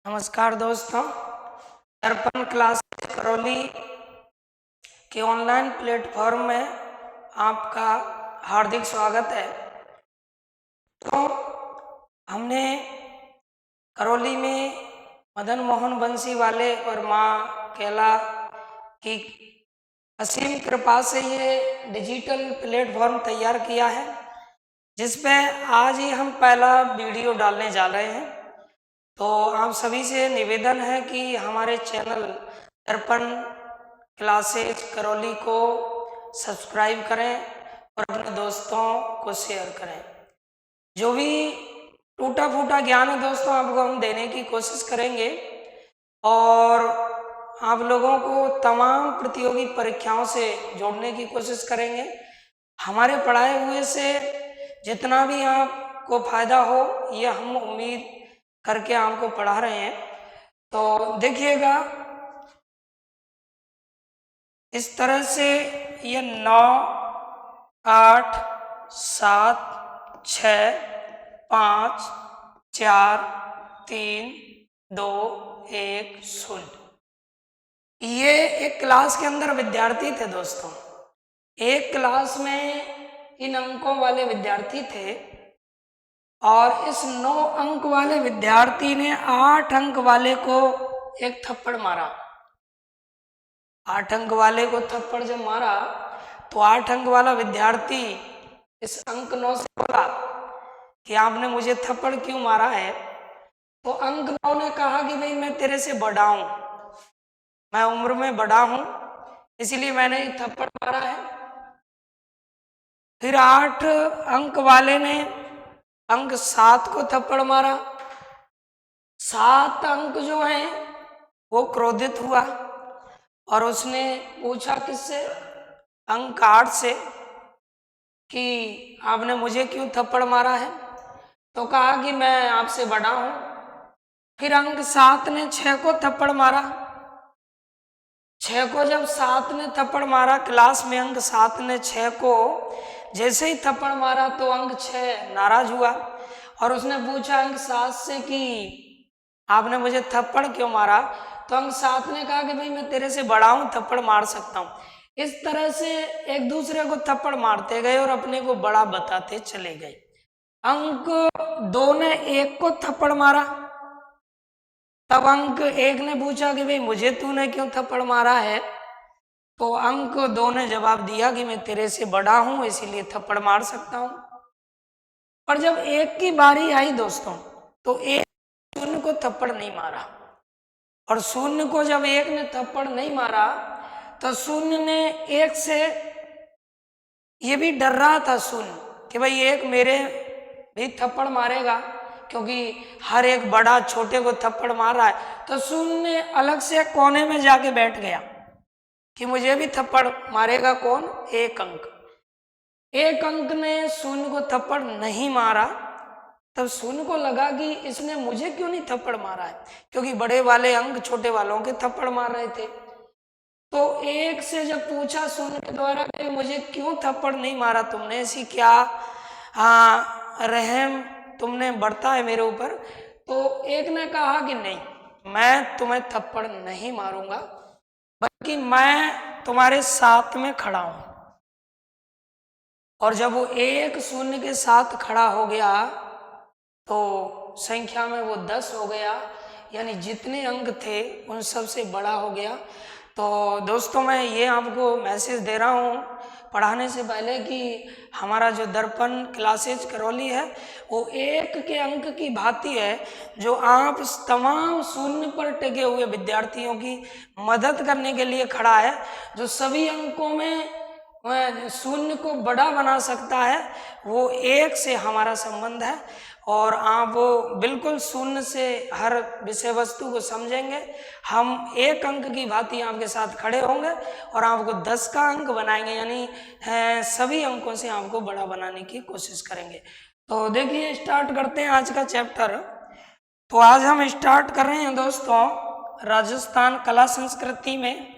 नमस्कार दोस्तों, दर्पण क्लास करौली के ऑनलाइन प्लेटफॉर्म में आपका हार्दिक स्वागत है। तो हमने करौली में मदन मोहन बंसी वाले और माँ कैला की असीम कृपा से ये डिजिटल प्लेटफॉर्म तैयार किया है, जिसमें आज ही हम पहला वीडियो डालने जा रहे हैं। तो आप सभी से निवेदन है कि हमारे चैनल दर्पण क्लासेज करौली को सब्सक्राइब करें और अपने दोस्तों को शेयर करें। जो भी टूटा फूटा ज्ञान है दोस्तों, आपको हम देने की कोशिश करेंगे और आप लोगों को तमाम प्रतियोगी परीक्षाओं से जोड़ने की कोशिश करेंगे। हमारे पढ़ाए हुए से जितना भी आपको फायदा हो, ये हम उम्मीद करके आपको पढ़ा रहे हैं। तो देखिएगा, इस तरह से ये 9, 8, 7, 6, 5, 4, 3, 2, 1, 0 ये एक क्लास के अंदर विद्यार्थी थे दोस्तों। एक क्लास में इन अंकों वाले विद्यार्थी थे और इस 9 अंक वाले विद्यार्थी ने 8 अंक वाले को एक थप्पड़ मारा। 8 अंक वाले को थप्पड़ जब मारा तो 8 अंक वाला विद्यार्थी इस अंक 9 से बोला कि आपने मुझे थप्पड़ क्यों मारा है। तो अंक 9 ने कहा कि भाई मैं तेरे से बड़ा हूं, मैं उम्र में बड़ा हूं, इसीलिए मैंने थप्पड़ मारा है। फिर 8 अंक वाले ने अंक 7 को थप्पड़ मारा। 7 अंक जो है वो क्रोधित हुआ और उसने पूछा किससे, अंक 8 से, कि आपने मुझे क्यों थप्पड़ मारा है। तो कहा कि मैं आपसे बड़ा हूं। फिर अंक 7 ने 6 को थप्पड़ मारा। 6 को जब 7 ने थप्पड़ मारा, क्लास में अंक 7 ने 6 को जैसे ही थप्पड़ मारा तो अंक 6 नाराज हुआ और उसने पूछा अंक 7 से कि आपने मुझे थप्पड़ क्यों मारा। तो अंक 7 ने कहा कि भाई मैं तेरे से बड़ा हूं, थप्पड़ मार सकता हूं। इस तरह से एक दूसरे को थप्पड़ मारते गए और अपने को बड़ा बताते चले गए। अंक 2 ने 1 को थप्पड़ मारा। तब अंक 1 ने पूछा कि भाई मुझे तूने क्यों थप्पड़ मारा है। तो अंक 2 ने जवाब दिया कि मैं तेरे से बड़ा हूं, इसीलिए थप्पड़ मार सकता हूं। पर जब 1 की बारी आई दोस्तों, तो 1 शून्य को थप्पड़ नहीं मारा और शून्य को जब 1 ने थप्पड़ नहीं मारा तो शून्य ने 1 से ये भी डर रहा था शून्य कि भाई 1 मेरे भी थप्पड़ मारेगा, क्योंकि हर एक बड़ा छोटे को थप्पड़ मार रहा है। तो शून्य अलग से कोने में जाके बैठ गया कि मुझे भी थप्पड़ मारेगा कौन, 1 अंक। 1 अंक ने शून्य को थप्पड़ नहीं मारा। तब शून्य को लगा कि इसने मुझे क्यों नहीं थप्पड़ मारा है, क्योंकि बड़े वाले अंक छोटे वालों के थप्पड़ मार रहे थे। तो 1 से जब पूछा शून्य के द्वारा कि मुझे क्यों थप्पड़ नहीं मारा तुमने, ऐसी क्या रहम तुमने बरता है मेरे ऊपर। तो 1 ने कहा कि नहीं, मैं तुम्हें थप्पड़ नहीं मारूंगा, बल्कि मैं तुम्हारे साथ में खड़ा हूं। और जब वो 1 शून्य के साथ खड़ा हो गया तो संख्या में वो 10 हो गया, यानी जितने अंक थे उन सब से बड़ा हो गया। तो दोस्तों, मैं ये आपको मैसेज दे रहा हूँ पढ़ाने से पहले कि हमारा जो दर्पण क्लासेज करौली है वो 1 के अंक की भांति है, जो आप तमाम शून्य पर टिके हुए विद्यार्थियों की मदद करने के लिए खड़ा है, जो सभी अंकों में शून्य को बड़ा बना सकता है। वो 1 से हमारा संबंध है और आप बिल्कुल शून्य से हर विषय वस्तु को समझेंगे। हम 1 अंक की भांति आपके साथ खड़े होंगे और आपको 10 का अंक बनाएंगे, यानी सभी अंकों से आपको बड़ा बनाने की कोशिश करेंगे। तो देखिए, स्टार्ट करते हैं आज का चैप्टर। तो आज हम स्टार्ट कर रहे हैं दोस्तों राजस्थान कला संस्कृति में।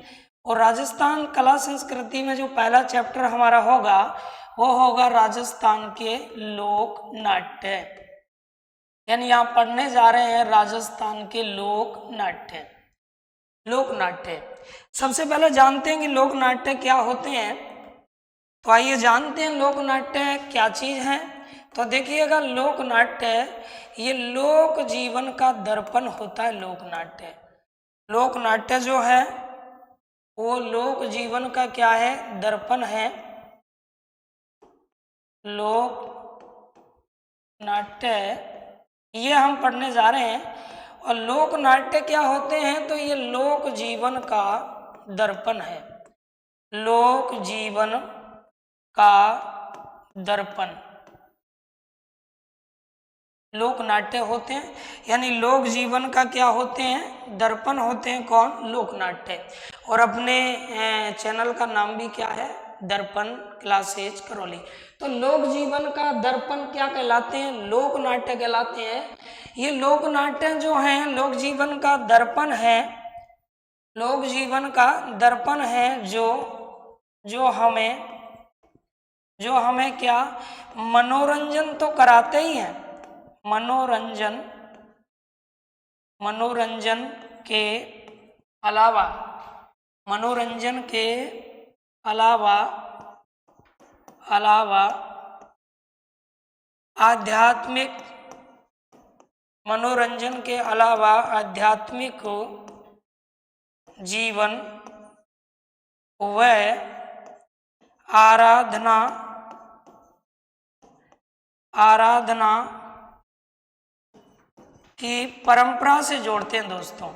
और राजस्थान कला संस्कृति में जो पहला चैप्टर हमारा होगा वो होगा राजस्थान के लोक नाट्य। यानी यहाँ पढ़ने जा रहे हैं राजस्थान के लोक नाट्य। लोक नाट्य सबसे पहले जानते हैं कि लोक नाट्य क्या होते हैं। तो आइए जानते हैं लोक नाट्य क्या चीज है। तो देखिएगा लोक नाट्य ये लोक जीवन का दर्पण होता है। लोक नाट्य, लोक नाट्य जो है वो लोक जीवन का क्या है, दर्पण है। लोक नाट्य ये हम पढ़ने जा रहे हैं। और लोक नाट्य क्या होते हैं, तो ये लोक जीवन का दर्पण है। लोक जीवन का दर्पण लोक नाट्य होते हैं, यानी लोक जीवन का क्या होते हैं, दर्पण होते हैं। कौन, लोक नाट्य। और अपने चैनल का नाम भी क्या है, दर्पण क्लासेज करौली। तो लोक जीवन का दर्पण क्या कहलाते हैं, लोक नाट्य कहलाते हैं। ये लोक नाट्य जो है लोक जीवन का दर्पण है। लोक जीवन का दर्पण है जो हमें क्या मनोरंजन तो कराते ही हैं। मनोरंजन के अलावा आध्यात्मिक मनोरंजन के अलावा आध्यात्मिक जीवन व आराधना की परंपरा से जोड़ते हैं दोस्तों।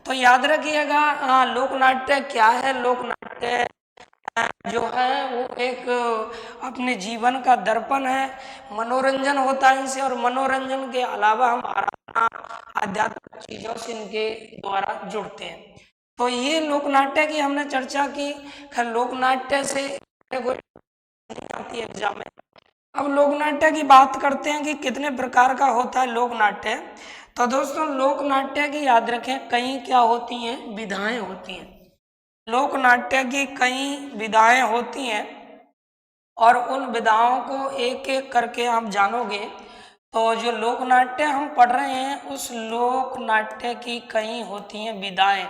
तो याद रखिएगा लोक नाट्य क्या है। लोक नाट्य जो है वो एक अपने जीवन का दर्पण है। मनोरंजन होता है इनसे, और मनोरंजन के अलावा हम आराधना आध्यात्मिक चीजों से इनके द्वारा जुड़ते हैं। तो ये लोक नाट्य की हमने चर्चा की। खैर लोक नाट्य से आती है एग्जाम में। अब लोक नाट्य की बात करते हैं कि कितने प्रकार का होता है लोक नाट्य। तो दोस्तों लोक नाट्य की याद रखें कई क्या होती हैं, विधाएं होती हैं। लोक नाट्य की कई विधाएं होती हैं और उन विधाओं को एक एक करके आप जानोगे। तो जो लोक नाट्य हम पढ़ रहे हैं उस लोक नाट्य की कई होती हैं विधाएं।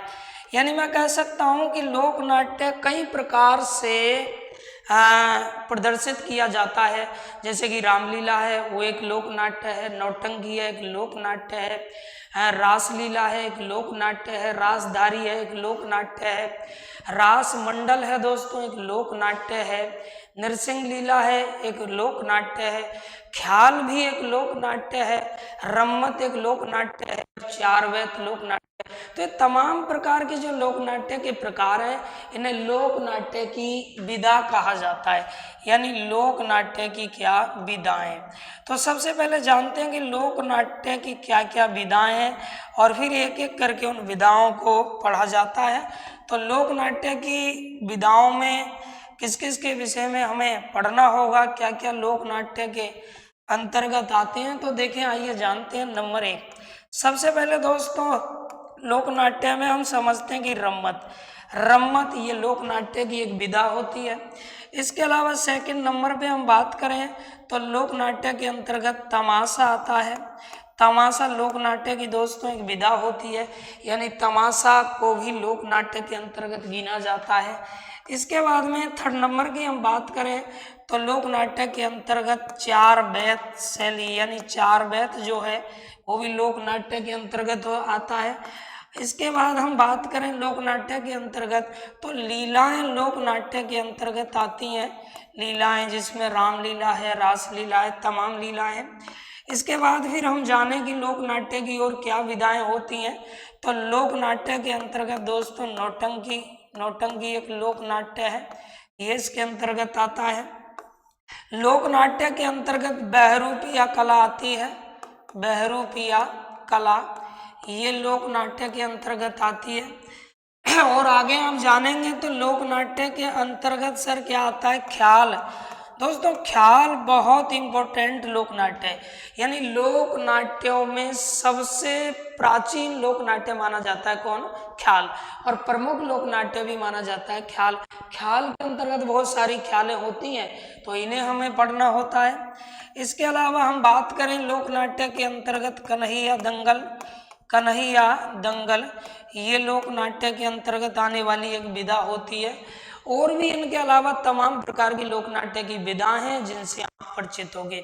यानी मैं कह सकता हूं कि लोक नाट्य कई प्रकार से प्रदर्शित किया जाता है। जैसे कि रामलीला है वो एक लोक नाट्य है, नौटंकी है एक लोक नाट्य है, रासलीला है एक लोक नाट्य है, रासधारी है एक लोक नाट्य है, रास मंडल है दोस्तों एक लोक नाट्य है, नरसिंह लीला है एक लोक नाट्य है, ख्याल भी एक लोक नाट्य है, रम्मत एक लोक नाट्य है, चारवैत लोक नाट्य। तो ये तमाम प्रकार के जो लोक नाट्य के प्रकार हैं इन्हें लोक नाट्य की विधा कहा जाता है। यानी लोक नाट्य की क्या विधाएं। तो सबसे पहले जानते हैं कि लोक नाट्य की क्या क्या विधाएं हैं और फिर एक एक करके उन विधाओं को पढ़ा जाता है। तो लोक नाट्य की विधाओं में किस किस के विषय में हमें पढ़ना होगा, क्या क्या लोक नाट्य के अंतर्गत आते हैं। तो देखें आइए जानते हैं। नंबर 1 सबसे पहले दोस्तों लोक नाट्य में हम समझते हैं कि रम्मत ये लोक नाट्य की एक विधा होती है। इसके अलावा सेकंड नंबर पे हम बात करें तो लोक नाट्य के अंतर्गत तमाशा आता है। तमाशा लोक नाट्य की दोस्तों एक विधा होती है, यानी तमाशा को भी लोक नाट्य के अंतर्गत गिना जाता है। इसके बाद में थर्ड नंबर की हम बात करें तो लोक नाट्य के अंतर्गत चार बैत शैली यानी चार बैत जो है वो भी लोक नाट्य के अंतर्गत आता है। इसके बाद हम बात करें लोक नाट्य के अंतर्गत तो लीलाएं लोक नाट्य के अंतर्गत आती हैं। लीलाएं जिसमें रामलीला है, रासलीला है, तमाम लीलाएं। इसके बाद फिर हम जाने कि लोक नाट्य की ओर क्या विधाएं होती हैं। तो लोक नाट्य के अंतर्गत दोस्तों नौटंकी एक लोक नाट्य है, ये इसके अंतर्गत आता है। लोक नाट्य के अंतर्गत बहरूपिया कला आती है। बहरूपिया कला ये लोक नाट्य के अंतर्गत आती है। और आगे हम जानेंगे तो लोक नाट्य के अंतर्गत सर क्या आता है, ख्याल। दोस्तों ख्याल बहुत इंपॉर्टेंट लोक नाट्य है, यानी लोक नाट्यों में सबसे प्राचीन लोक नाट्य माना जाता है कौन? ख्याल। और प्रमुख लोक नाट्य भी माना जाता है ख्याल। ख्याल के अंतर्गत बहुत सारी ख्यालें होती हैं, तो इन्हें हमें पढ़ना होता है। इसके अलावा हम बात करें लोक नाट्य के अंतर्गत कन्हैया दंगल, कन्हैया दंगल ये लोक नाट्य के अंतर्गत आने वाली एक विधा होती है। और भी इनके अलावा तमाम प्रकार की लोक नाट्य की विधाएं हैं जिनसे आप परिचित होंगे।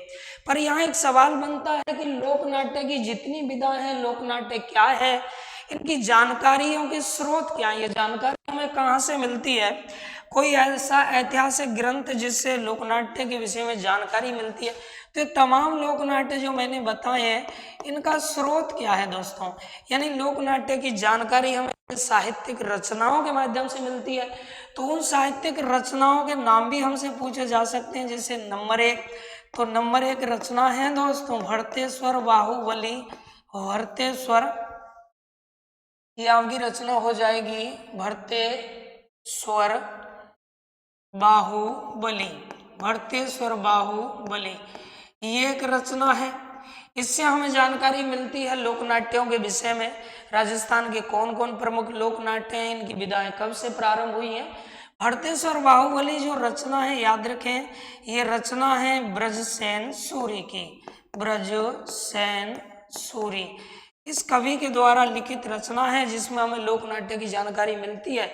पर यहाँ एक सवाल बनता है कि लोक नाट्य की जितनी विधाएं हैं, लोक नाट्य क्या है, इनकी जानकारियों के स्रोत क्या है, ये जानकारी हमें कहाँ से मिलती है? कोई ऐसा ऐतिहासिक ग्रंथ जिससे लोक नाट्य के विषय में जानकारी मिलती है? तो तमाम लोक नाट्य जो मैंने बताए हैं इनका स्रोत क्या है दोस्तों? यानी लोक नाट्य की जानकारी हमें साहित्यिक रचनाओं के माध्यम से मिलती है। तो उन साहित्यिक रचनाओं के नाम भी हमसे पूछे जा सकते हैं। जैसे नंबर 1, तो नंबर 1 रचना है दोस्तों भरतेश्वर बाहुबली। भरतेश्वर ये आपकी रचना हो जाएगी भरतेश्वर बाहुबली। भरतेश्वर बाहुबली ये एक रचना है। इससे हमें जानकारी मिलती है लोक नाट्यों के विषय में। राजस्थान के कौन कौन प्रमुख लोक नाट्य हैं, इनकी विधाएं कब से प्रारंभ हुई हैं। भरतेश्वर बाहुबली जो रचना है, याद रखें ये रचना है ब्रजसेन सूरी की। ब्रजसेन सूरी इस कवि के द्वारा लिखित रचना है जिसमें हमें लोक नाट्य की जानकारी मिलती है।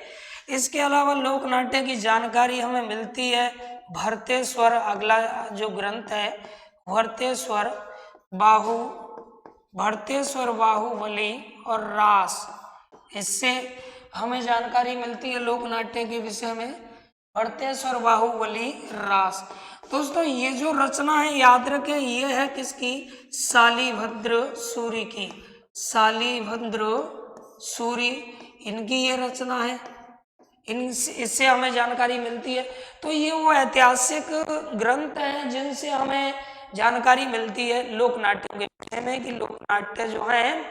इसके अलावा लोक नाट्य की जानकारी हमें मिलती है भरतेश्वर, अगला जो ग्रंथ है भरतेश्वर बाहुबली और रास, इससे हमें जानकारी मिलती है लोक नाट्य के विषय में। भरतेश्वर बाहुबली रास दोस्तों ये जो रचना है याद रखें ये है किसकी? शालिभद्र सूरी की। शालिभद्र सूरी इनकी ये रचना है, इससे हमें जानकारी मिलती है। तो ये वो ऐतिहासिक ग्रंथ हैं जिनसे हमें जानकारी मिलती है लोक नाट्यों के विषय में कि लोक नाट्य जो हैं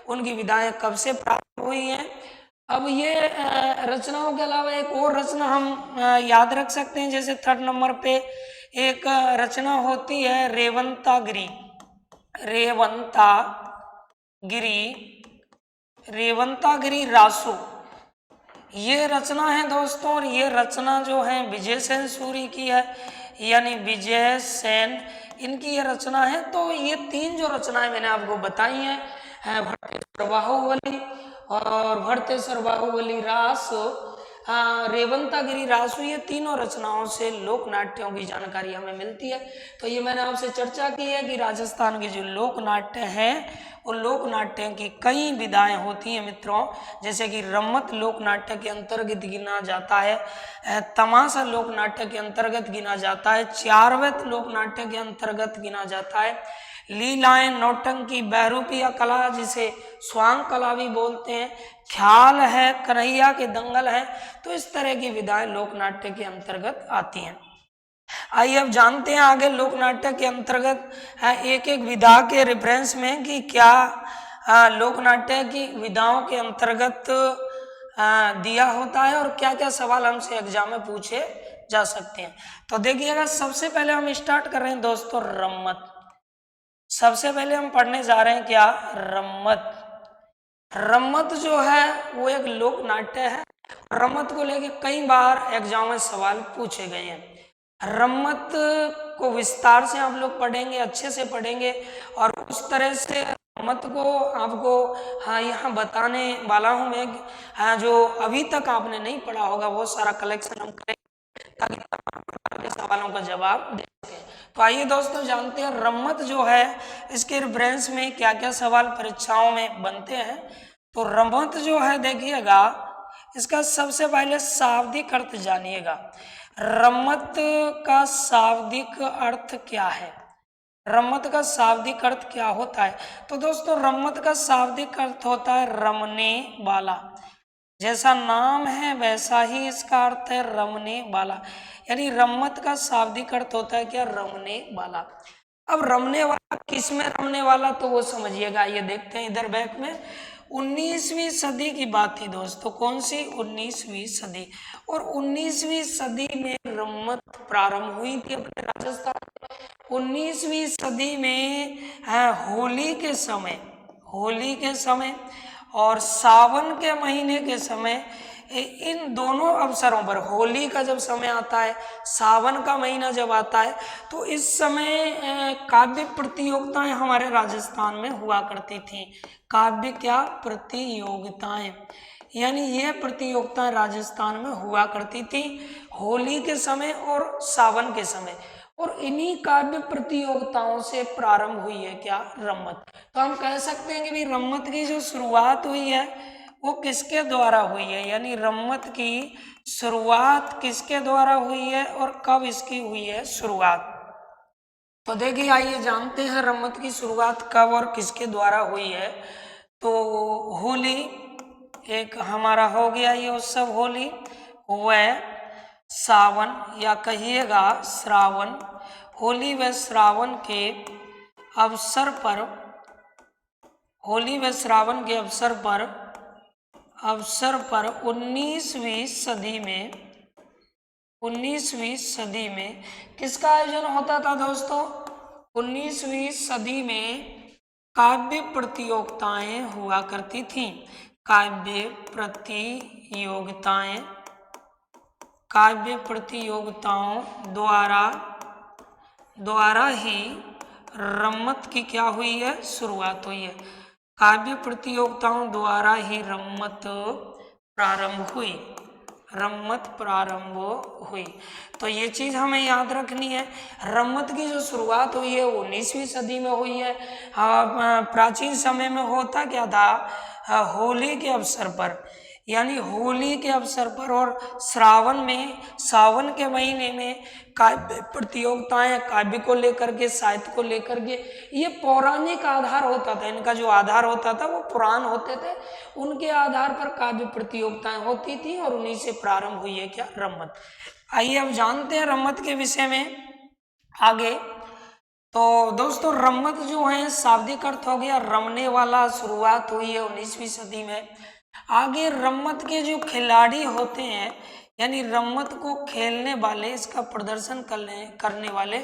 उनकी विधाएं कब से प्राप्त हुई हैं। अब ये रचनाओं के अलावा एक और रचना हम याद रख सकते हैं। जैसे 3rd नंबर पे एक रचना होती है रेवंतागिरी। रेवंतागिरी रासो ये रचना है दोस्तों। और ये रचना जो है विजय सेन सूरी की है, यानी विजय सेन इनकी ये रचना है। तो ये 3 जो रचनाएं मैंने आपको बताई हैं भरतेश्वर बाहुबली और भरतेश्वर बाहुबली रास, रेवंतागिरी रासु, ये तीनों रचनाओं से लोक नाट्यों की जानकारी हमें मिलती है। तो ये मैंने आपसे चर्चा की है कि राजस्थान के जो लोक नाट्य हैं उन लोक नाट्य की कई विधाएं होती हैं मित्रों। जैसे कि रम्मत लोक नाट्य के अंतर्गत गिना जाता है, तमाशा लोक नाट्य के अंतर्गत गिना जाता है, चारवत लोक नाट्य के अंतर्गत गिना जाता है, लीलाएं, नौटंकी, बहरूपिया कला जिसे स्वांग कला भी बोलते हैं, ख्याल है, कन्हैया के दंगल है। तो इस तरह की विधाएं लोक नाट्य के अंतर्गत आती हैं। आइए अब जानते हैं आगे लोक नाट्य के अंतर्गत एक एक विधा के रेफरेंस में कि क्या लोक नाट्य की विधाओं के अंतर्गत दिया होता है और क्या क्या सवाल हमसे एग्जाम में पूछे जा सकते हैं। तो देखिएगा सबसे पहले हम स्टार्ट कर रहे हैं दोस्तों रम्मत। सबसे पहले हम पढ़ने जा रहे हैं क्या? रम्मत। रम्मत जो है वो एक लोक नाट्य है। रम्मत को लेके कई बार एग्जाम में सवाल पूछे गए हैं। रम्मत को विस्तार से आप लोग पढ़ेंगे, अच्छे से पढ़ेंगे और उस तरह से रम्मत को आपको यहाँ बताने वाला हूँ मैं जो अभी तक आपने नहीं पढ़ा होगा। बहुत सारा कलेक्शन हम करेंगे ताकि तमाम प्रकार के सवालों का जवाब दे सकें। तो आइए दोस्तों जानते हैं रम्मत जो है इसके रेफरेंस में क्या क्या सवाल परीक्षाओं में बनते हैं। तो रम्मत जो है देखिएगा इसका सबसे पहले शाब्दिक अर्थ जानिएगा। रम्मत का शाब्दिक अर्थ क्या है? रम्मत का शाब्दिक अर्थ क्या होता है? तो दोस्तों रम्मत का शाब्दिक अर्थ होता है रमने वाला। जैसा नाम है वैसा ही इसका अर्थ है रमने वाला। यानी रम्मत का शाब्दिक अर्थ होता है क्या? रमने वाला। अब रमने वाला किसमें रमने वाला तो वो समझिएगा। ये देखते हैं इधर बैक में 19वीं सदी की बात थी दोस्तों। कौन सी? 19वीं सदी। और 19वीं सदी में रम्मत प्रारंभ हुई थी अपने राजस्थान में। 19वीं सदी में होली के समय और सावन के महीने के समय, इन दोनों अवसरों पर, होली का जब समय आता है, सावन का महीना जब आता है, तो इस समय काव्य प्रतियोगिताएं हमारे राजस्थान में हुआ करती थी। काव्य क्या प्रतियोगिताएं, यानी यह प्रतियोगिताएं राजस्थान में हुआ करती थी होली के समय और सावन के समय। और इन्हीं काव्य प्रतियोगिताओं से प्रारंभ हुई है क्या, रम्मत। तो हम कह सकते हैं कि भी रम्मत की जो शुरुआत हुई है वो किसके द्वारा हुई है, यानी रम्मत की शुरुआत किसके द्वारा हुई है और कब इसकी हुई है शुरुआत। तो देखिए, आइए जानते हैं रम्मत की शुरुआत कब और किसके द्वारा हुई है। तो होली एक हमारा हो गया ये उत्सव होली, वह सावन या कहिएगा श्रावण, होली व श्रावण के अवसर पर, होली व श्रावण के अवसर पर 19वीं सदी में किसका आयोजन होता था दोस्तों। 19वीं सदी में काव्य प्रतियोगिताएं हुआ करती थी। काव्य प्रतियोगिताओं द्वारा ही रम्मत की क्या हुई है, शुरुआत हुई है। काव्य प्रतियोगिताओं द्वारा ही रम्मत प्रारंभ हुई। तो ये चीज हमें याद रखनी है। रम्मत की जो शुरुआत हुई है वो 19वीं सदी में हुई है। प्राचीन समय में होता क्या था, होली के अवसर पर, यानी होली के अवसर पर और सावन के महीने में काव्य प्रतियोगिताएं, काव्य को लेकर के, साहित्य को लेकर के, ये पौराणिक आधार होता था। इनका जो आधार होता था वो पुराण होते थे, उनके आधार पर काव्य प्रतियोगिताएं होती थी और उन्हीं से प्रारंभ हुई है क्या, रम्मत। आइए अब जानते हैं रम्मत के विषय में आगे। तो दोस्तों रम्मत जो है शाब्दिक अर्थ हो गया रमने वाला, शुरुआत हुई है 19वीं सदी में। आगे रम्मत के जो खिलाड़ी होते हैं, यानी रम्मत को खेलने वाले, इसका प्रदर्शन करने वाले,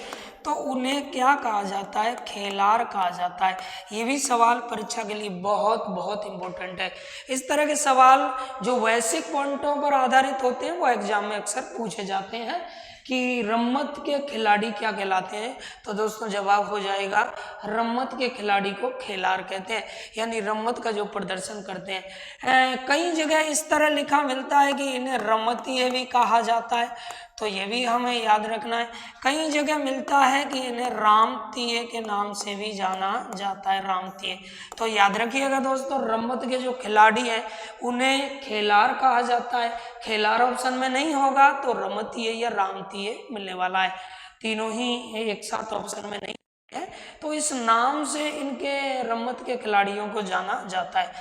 तो उन्हें क्या कहा जाता है, खेलार कहा जाता है। ये भी सवाल परीक्षा के लिए बहुत बहुत इंपॉर्टेंट है। इस तरह के सवाल जो वैश्विक पॉइंटों पर आधारित होते हैं वो एग्जाम में अक्सर पूछे जाते हैं कि रम्मत के खिलाड़ी क्या कहलाते हैं। तो दोस्तों जवाब हो जाएगा, रम्मत के खिलाड़ी को खेलार कहते हैं, यानी रम्मत का जो प्रदर्शन करते हैं। कई जगह इस तरह लिखा मिलता है कि इन्हें रम्मतीय भी कहा जाता है, तो ये भी हमें याद रखना है। कई जगह मिलता है कि इन्हें रामतीय के नाम से भी जाना जाता है, रामतीय। तो याद रखिएगा दोस्तों, रम्मत के जो खिलाड़ी हैं उन्हें खेलार कहा जाता है। खेलार ऑप्शन में नहीं होगा तो रम्मतीय या रामतीय मिलने वाला है, तीनों ही एक साथ ऑप्शन में नहीं है। तो इस नाम से इनके रम्मत के खिलाड़ियों को जाना जाता है।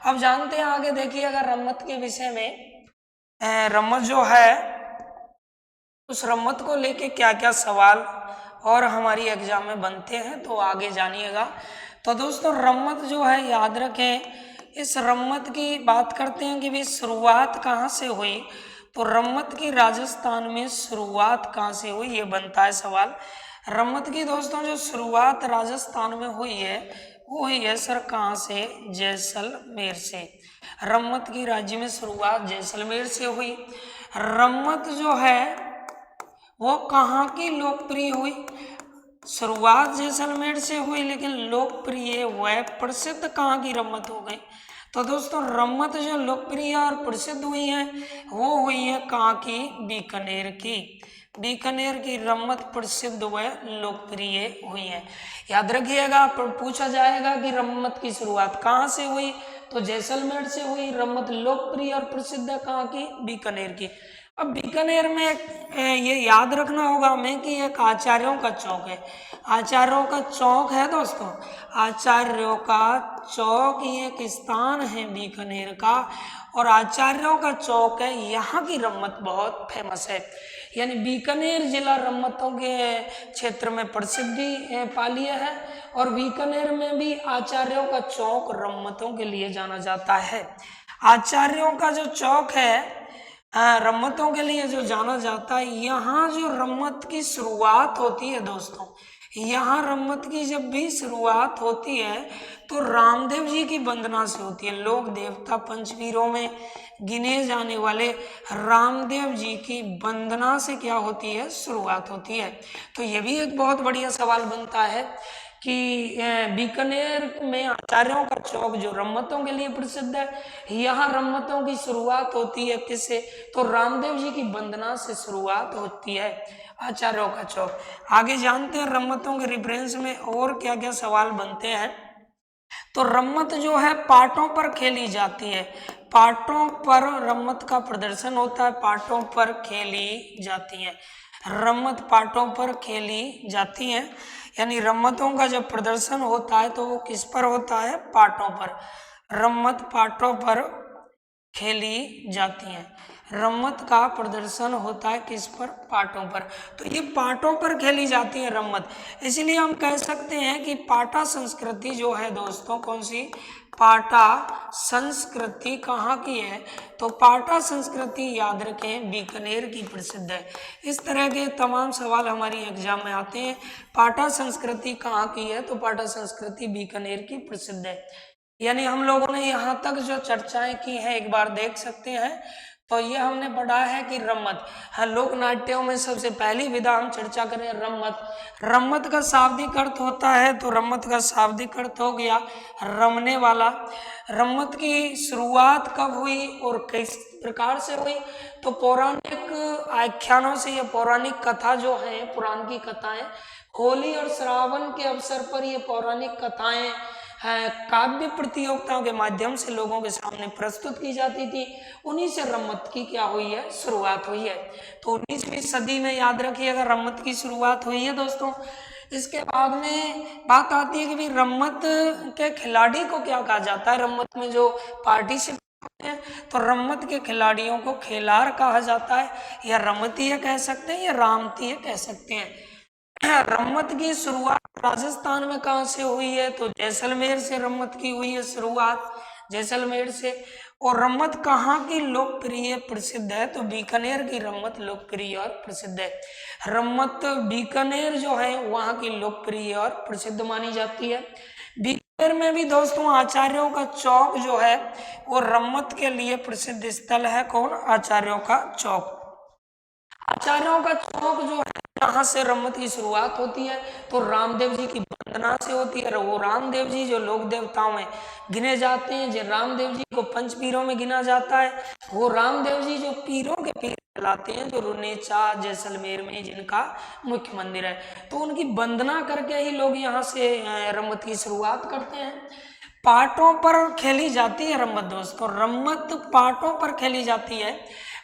अब जानते हैं आगे, देखिएगा रम्मत के विषय में, रम्मत जो है उस रम्मत को लेके क्या क्या सवाल और हमारी एग्जाम में बनते हैं, तो आगे जानिएगा। तो दोस्तों रम्मत जो है याद रखें, इस रम्मत की बात करते हैं कि भी शुरुआत कहाँ से हुई। तो रम्मत की राजस्थान में शुरुआत कहाँ से हुई, ये बनता है सवाल। रम्मत की दोस्तों जो शुरुआत राजस्थान में हुई है वो हुई है सर कहाँ से, जैसलमेर से। रम्मत की राज्य में शुरुआत जैसलमेर से हुई। रम्मत जो है वो कहाँ की लोकप्रिय हुई, शुरुआत जैसलमेर से हुई लेकिन लोकप्रिय व प्रसिद्ध कहाँ की रम्मत हो गई। तो दोस्तों रम्मत जो लोकप्रिय और प्रसिद्ध हुई है वो हुई है कहाँ की, बीकानेर की। बीकानेर की रम्मत प्रसिद्ध व लोकप्रिय हुई है। याद रखिएगा, पूछा जाएगा कि रम्मत की शुरुआत कहाँ से हुई, तो जैसलमेर से हुई। रम्मत लोकप्रिय और प्रसिद्ध है कहाँ की, बीकानेर की। अब बीकानेर में ये याद रखना होगा हमें कि एक आचार्यों का चौक है। आचार्यों का चौक है दोस्तों, आचार्यों का चौक ये एक स्थान है बीकानेर का, और आचार्यों का चौक है, यहाँ की रम्मत बहुत फेमस है। यानी बीकानेर जिला रम्मतों के क्षेत्र में प्रसिद्धि पाली है, और बीकानेर में भी आचार्यों का चौक रम्मतों के लिए जाना जाता है। आचार्यों का जो चौक है रम्मतों के लिए जो जाना जाता है, यहाँ जो रम्मत की शुरुआत होती है दोस्तों, यहाँ रम्मत की जब भी शुरुआत होती है तो रामदेव जी की वंदना से होती है। लोक देवता पंचवीरों में गिने जाने वाले रामदेव जी की वंदना से क्या होती है, शुरुआत होती है। तो ये भी एक बहुत बढ़िया सवाल बनता है कि बीकानेर में आचार्यों का चौक जो रम्मतों के लिए प्रसिद्ध है, यहाँ रम्मतों की शुरुआत होती है किससे, तो रामदेव जी की वंदना से शुरुआत होती है आचार्यों का चौक। आगे जानते हैं रम्मतों के रेफरेंस में और क्या क्या सवाल बनते हैं। तो रम्मत जो है पाटों पर खेली जाती है, पाटों पर रम्मत का प्रदर्शन होता है, पाटों पर खेली जाती है, रम्मत पाटों पर खेली जाती है। यानी रम्मतों का जब प्रदर्शन होता है तो वो किस पर होता है, पाटों पर। रम्मत पाटों पर खेली जाती हैं, रम्मत का प्रदर्शन होता है किस पर, पाटों पर। तो ये पाटों पर खेली जाती है रम्मत, इसलिए हम कह सकते हैं कि पाटा संस्कृति जो है दोस्तों, कौन सी, पाटा संस्कृति कहाँ की है, तो पाटा संस्कृति याद रखें बीकानेर की प्रसिद्ध है। इस तरह के तमाम सवाल हमारी एग्जाम में आते हैं। पाटा संस्कृति कहाँ की है, तो पाटा संस्कृति बीकानेर की प्रसिद्ध है। यानी हम लोगों ने यहाँ तक जो चर्चाएं की हैं एक बार देख सकते हैं। तो ये हमने पढ़ा है कि रम्मत, हाँ, लोक नाट्यों में सबसे पहली विधा हम चर्चा करें रम्मत। रम्मत का शाब्दिक अर्थ होता है, तो रम्मत का शाब्दिक अर्थ हो गया रमने वाला। रम्मत की शुरुआत कब हुई और किस प्रकार से हुई, तो पौराणिक आख्यानों से, या पौराणिक कथा जो है, पुराण की कथाएं, होली और श्रावण के अवसर पर ये पौराणिक कथाएं काव्य प्रतियोगिताओं के माध्यम से लोगों के सामने प्रस्तुत की जाती थी। उन्हीं से रम्मत की क्या हुई है, शुरुआत हुई है। तो 19वीं सदी में याद रखिएगा रम्मत की शुरुआत हुई है दोस्तों। इसके बाद में बात आती है कि भाई रम्मत के खिलाड़ी को क्या कहा जाता है, रम्मत में जो पार्टिसिपेट होते हैं, तो रम्मत के खिलाड़ियों को खेलार कहा जाता है, या रमतीय कह सकते हैं, या रामतीय कह सकते हैं। रम्मत की शुरुआत राजस्थान में कहाँ से हुई है, तो जैसलमेर से रम्मत की हुई है शुरुआत, जैसलमेर से। और रम्मत कहाँ की लोकप्रिय प्रसिद्ध है, तो बीकानेर की रम्मत लोकप्रिय और प्रसिद्ध है। रम्मत बीकानेर जो है वहाँ की लोकप्रिय और प्रसिद्ध मानी जाती है। बीकानेर में भी दोस्तों आचार्यों का चौक जो है वो रम्मत के लिए प्रसिद्ध स्थल है। कौन, आचार्यों का चौक। आचार्यों का चौक जो है, यहाँ से रम्मत की शुरुआत होती है, तो रामदेव जी की वंदना से होती है। वो रामदेव जी जो लोक देवताओं में गिने जाते हैं, जो रामदेव जी को पंचपीरों में गिना जाता है, वो रामदेव जी जो पीरों के पीर कहलाते हैं, जो रुनेचा जैसलमेर में जिनका मुख्य मंदिर है, तो उनकी वंदना करके ही लोग यहाँ से रम्मत की शुरुआत करते हैं। पाटों पर खेली जाती है रम्मत दोस्तों, रम्मत पाटों पर खेली जाती है।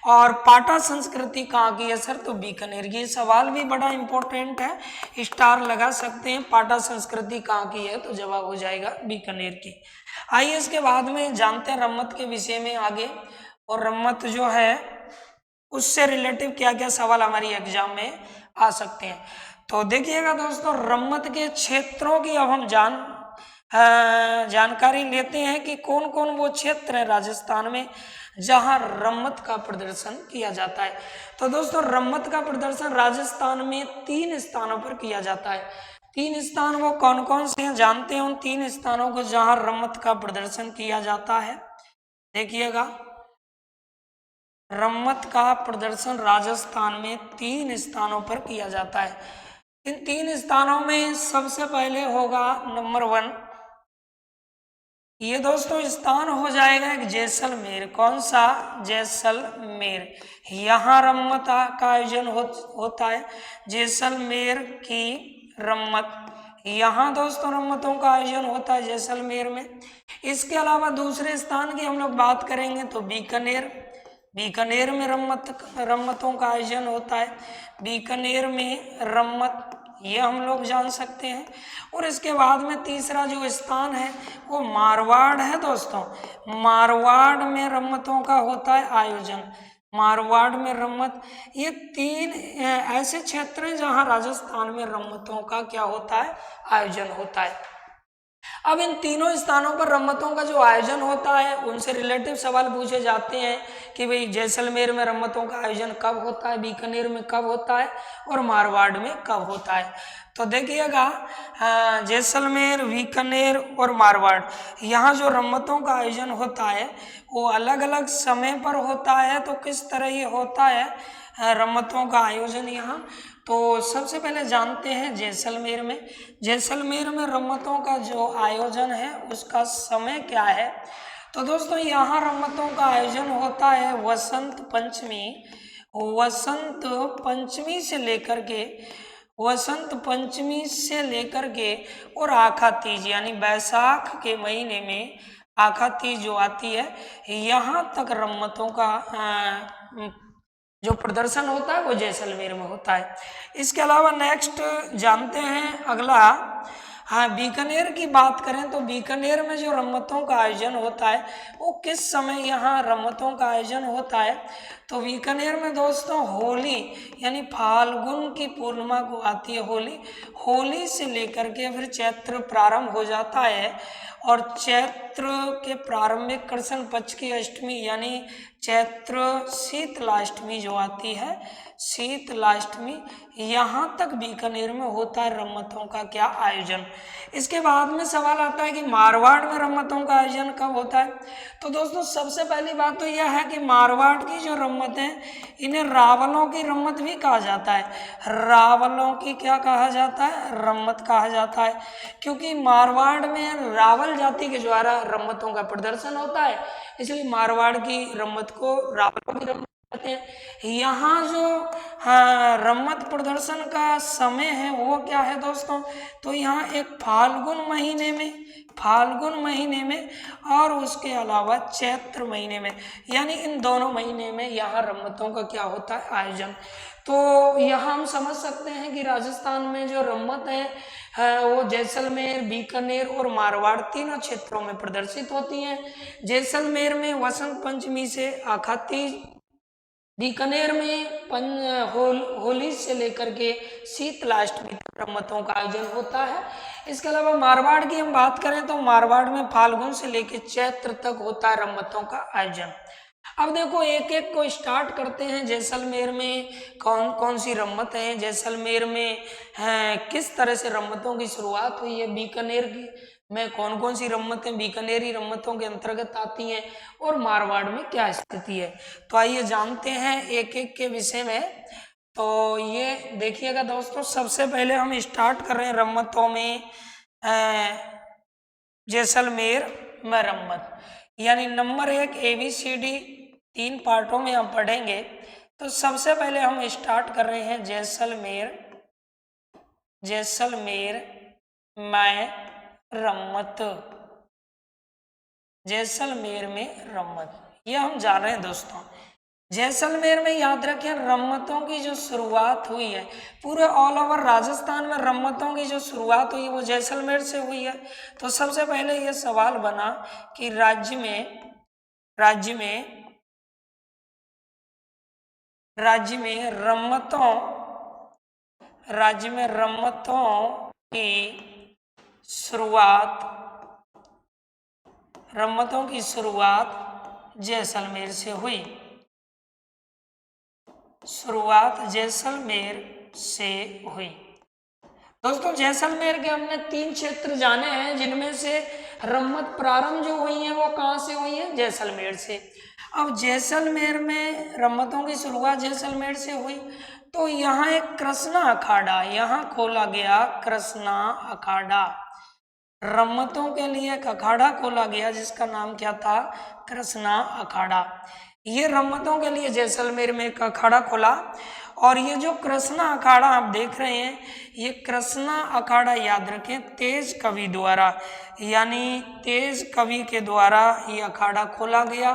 और पाटा संस्कृति कहाँ की है सर, तो बीकानेर की। सवाल भी बड़ा इंपॉर्टेंट है, स्टार लगा सकते हैं। पाटा संस्कृति कहाँ की है, तो जवाब हो जाएगा बीकानेर की। आइए इसके बाद में जानते हैं रम्मत के विषय में आगे, और रम्मत जो है उससे रिलेटिव क्या क्या सवाल हमारी एग्जाम में आ सकते हैं। तो देखिएगा दोस्तों, रम्मत के क्षेत्रों की अब हम जानकारी लेते हैं कि कौन कौन वो क्षेत्र है राजस्थान में जहां रम्मत का प्रदर्शन किया जाता है। तो दोस्तों रम्मत का प्रदर्शन राजस्थान में 3 स्थानों पर किया जाता है। 3 स्थान वो कौन कौन से हैं, जानते हैं उन 3 स्थानों को जहां रम्मत का प्रदर्शन किया जाता है। देखिएगा, रम्मत का प्रदर्शन राजस्थान में 3 स्थानों पर किया जाता है। इन 3 स्थानों में सबसे पहले होगा नंबर 1, ये दोस्तों स्थान हो जाएगा एक जैसलमेर। कौन सा, जैसलमेर। यहाँ रम्मत का आयोजन होता है, जैसलमेर की रम्मत। यहाँ दोस्तों रम्मतों का आयोजन होता है जैसलमेर में। इसके अलावा दूसरे स्थान की हम लोग बात करेंगे तो बीकानेर। बीकानेर में रम्मतों का आयोजन होता है, बीकानेर में रम्मत, ये हम लोग जान सकते हैं। और इसके बाद में तीसरा जो स्थान है वो मारवाड़ है दोस्तों। मारवाड़ में रम्मतों का होता है आयोजन, मारवाड़ में रम्मत। ये 3 ऐसे क्षेत्र हैं जहां राजस्थान में रम्मतों का क्या होता है, आयोजन होता है। अब इन तीनों स्थानों पर रम्मतों का जो आयोजन होता है उनसे रिलेटिव सवाल पूछे जाते हैं कि भाई जैसलमेर में रम्मतों का आयोजन कब होता है, बीकानेर में कब होता है और मारवाड़ में कब होता है। तो देखिएगा जैसलमेर, बीकानेर और मारवाड़, यहाँ जो रम्मतों का आयोजन होता है वो अलग अलग समय पर होता है। तो किस तरह ये होता है रम्मतों का आयोजन यहाँ, तो सबसे पहले जानते हैं जैसलमेर में। जैसलमेर में रम्मतों का जो आयोजन है उसका समय क्या है। तो दोस्तों यहाँ रम्मतों का आयोजन होता है वसंत पंचमी, वसंत पंचमी से लेकर के वसंत पंचमी से लेकर के और आखा तीज यानी बैसाख के महीने में आखा तीज जो आती है यहाँ तक रम्मतों का जो प्रदर्शन होता है वो जैसलमेर में होता है। इसके अलावा नेक्स्ट जानते हैं अगला, हाँ बीकानेर की बात करें तो बीकानेर में जो रम्मतों का आयोजन होता है वो किस समय यहाँ रम्मतों का आयोजन होता है। तो बीकानेर में दोस्तों होली यानी फाल्गुन की पूर्णिमा को आती है होली, होली से लेकर के फिर चैत्र प्रारंभ हो जाता है और चैत्र के प्रारंभिक कृष्ण पक्ष की अष्टमी यानी चैत्र शीतलाष्टमी जो आती है, शीतलाष्टमी, यहाँ तक बीकानेर में होता है रम्मतों का क्या आयोजन। इसके बाद में सवाल आता है कि मारवाड़ में रम्मतों का आयोजन कब होता है। तो दोस्तों सबसे पहली बात तो यह है कि मारवाड़ की जो रम्मत है इन्हें रावलों की रम्मत भी कहा जाता है। रावलों की क्या कहा जाता है, रम्मत कहा जाता है, क्योंकि मारवाड़ में रावल जाति के द्वारा रम्मतों का प्रदर्शन होता है, इसलिए मारवाड़ की रम्मत को रावलों की रम्मत कहते हैं। यहाँ जो रम्मत प्रदर्शन का समय है वो क्या है दोस्तों, तो यहाँ एक फाल्गुन महीने में और उसके अलावा चैत्र महीने में, यानी इन दोनों महीने में यहाँ रम्मतों का क्या होता है आयोजन। तो यहाँ हम समझ सकते हैं कि राजस्थान में जो रम्मत है वो जैसलमेर, बीकानेर और मारवाड़ तीनों क्षेत्रों में प्रदर्शित होती हैं। जैसलमेर में वसंत पंचमी से आखा तीज, बीकानेर में होली से लेकर के शीतलाष्टमी तक रम्मतों का आयोजन होता है। इसके अलावा मारवाड़ की हम बात करें तो मारवाड़ में फाल्गुन से लेकर चैत्र तक होता है रम्मतों का आयोजन। अब देखो एक एक को स्टार्ट करते हैं। जैसलमेर में कौन कौन सी रम्मत है, जैसलमेर में किस तरह से रम्मतों की शुरुआत हुई है, बीकानेर की में कौन कौन सी रम्मतें बीकानेरी रम्मतों के अंतर्गत आती हैं और मारवाड़ में क्या स्थिति है। तो आइए जानते हैं एक एक के विषय में। तो ये देखिएगा दोस्तों, सबसे पहले हम स्टार्ट कर रहे हैं रम्मतों में जैसलमेर में रम्मत, यानी नंबर 1 ABCD 3 पार्टों में हम पढ़ेंगे। तो सबसे पहले हम स्टार्ट कर रहे हैं जैसलमेर में रम्मत, जैसलमेर में रम्मत, यह हम जान रहे हैं दोस्तों। जैसलमेर में याद रखें रम्मतों की जो शुरुआत हुई है, पूरे ऑल ओवर राजस्थान में रम्मतों की जो शुरुआत हुई है वो जैसलमेर से हुई है। तो सबसे पहले ये सवाल बना कि राज्य में रम्मतों की शुरुआत जैसलमेर से हुई, दोस्तों जैसलमेर के हमने 3 क्षेत्र जाने हैं जिनमें से रम्मत प्रारंभ जो हुई है वो कहाँ से हुई है, जैसलमेर से। अब जैसलमेर में रम्मतों की शुरुआत जैसलमेर से हुई तो यहाँ एक कृष्णा अखाड़ा यहाँ खोला गया, कृष्णा अखाड़ा, रम्मतों के लिए एक अखाड़ा खोला गया जिसका नाम क्या था, कृष्णा अखाड़ा। ये रम्मतों के लिए जैसलमेर में एक अखाड़ा खोला और ये जो कृष्णा अखाड़ा आप देख रहे हैं ये कृष्णा अखाड़ा याद रखें तेज कवि द्वारा, यानी तेज कवि के द्वारा ये अखाड़ा खोला गया।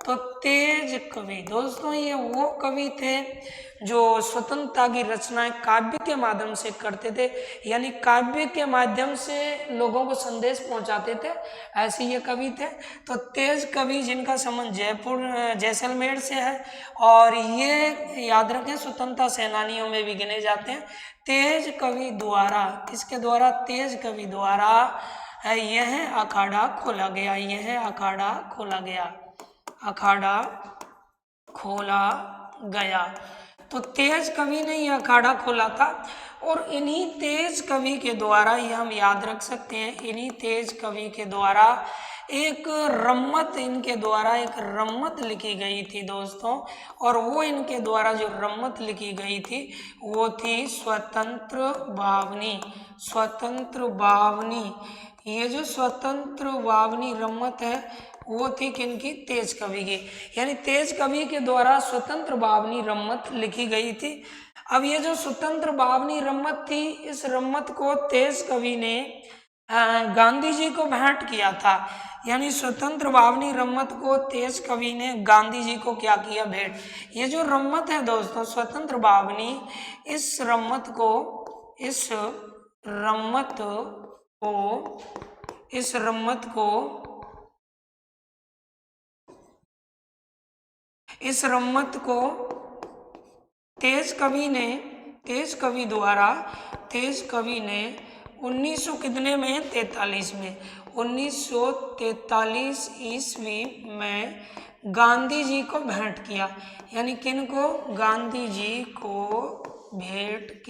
तो तेज कवि दोस्तों ये वो कवि थे जो स्वतंत्रता की रचनाएं काव्य के माध्यम से करते थे, यानी काव्य के माध्यम से लोगों को संदेश पहुंचाते थे, ऐसे ये कवि थे। तो तेज कवि जिनका संबंध जैसलमेर से है और ये याद रखें स्वतंत्रता सेनानियों में भी गिने जाते हैं। तेज कवि द्वारा, किसके द्वारा, तेज कवि द्वारा यह अखाड़ा खोला गया, यह अखाड़ा खोला गया, अखाड़ा खोला गया। तो तेज कवि ने यह अखाड़ा खोला था और इन्हीं तेज कवि के द्वारा, ये हम याद रख सकते हैं, इन्हीं तेज कवि के द्वारा एक रम्मत, इनके द्वारा एक रम्मत लिखी गई थी दोस्तों। और वो इनके द्वारा जो रम्मत लिखी गई थी वो थी स्वतंत्र बावनी, स्वतंत्र बावनी। ये जो स्वतंत्र बावनी रम्मत है वो थी किनकी? तेज कवि की। यानी तेज कवि के द्वारा स्वतंत्र बावनी रम्मत लिखी गई थी। अब ये जो स्वतंत्र बावनी रम्मत थी, इस रम्मत को तेज कवि ने गांधी जी को भेंट किया था। यानी स्वतंत्र बावनी रम्मत को तेज कवि ने गांधी जी को क्या किया? भेंट। ये जो रम्मत है दोस्तों स्वतंत्र बावनी, इस रम्मत को इस रम्मत को तेज कवि ने 1900 कितने में? 43 में, 1943 ईस्वी में गांधी जी को भेंट किया। यानी किनको? गांधी जी को भेंट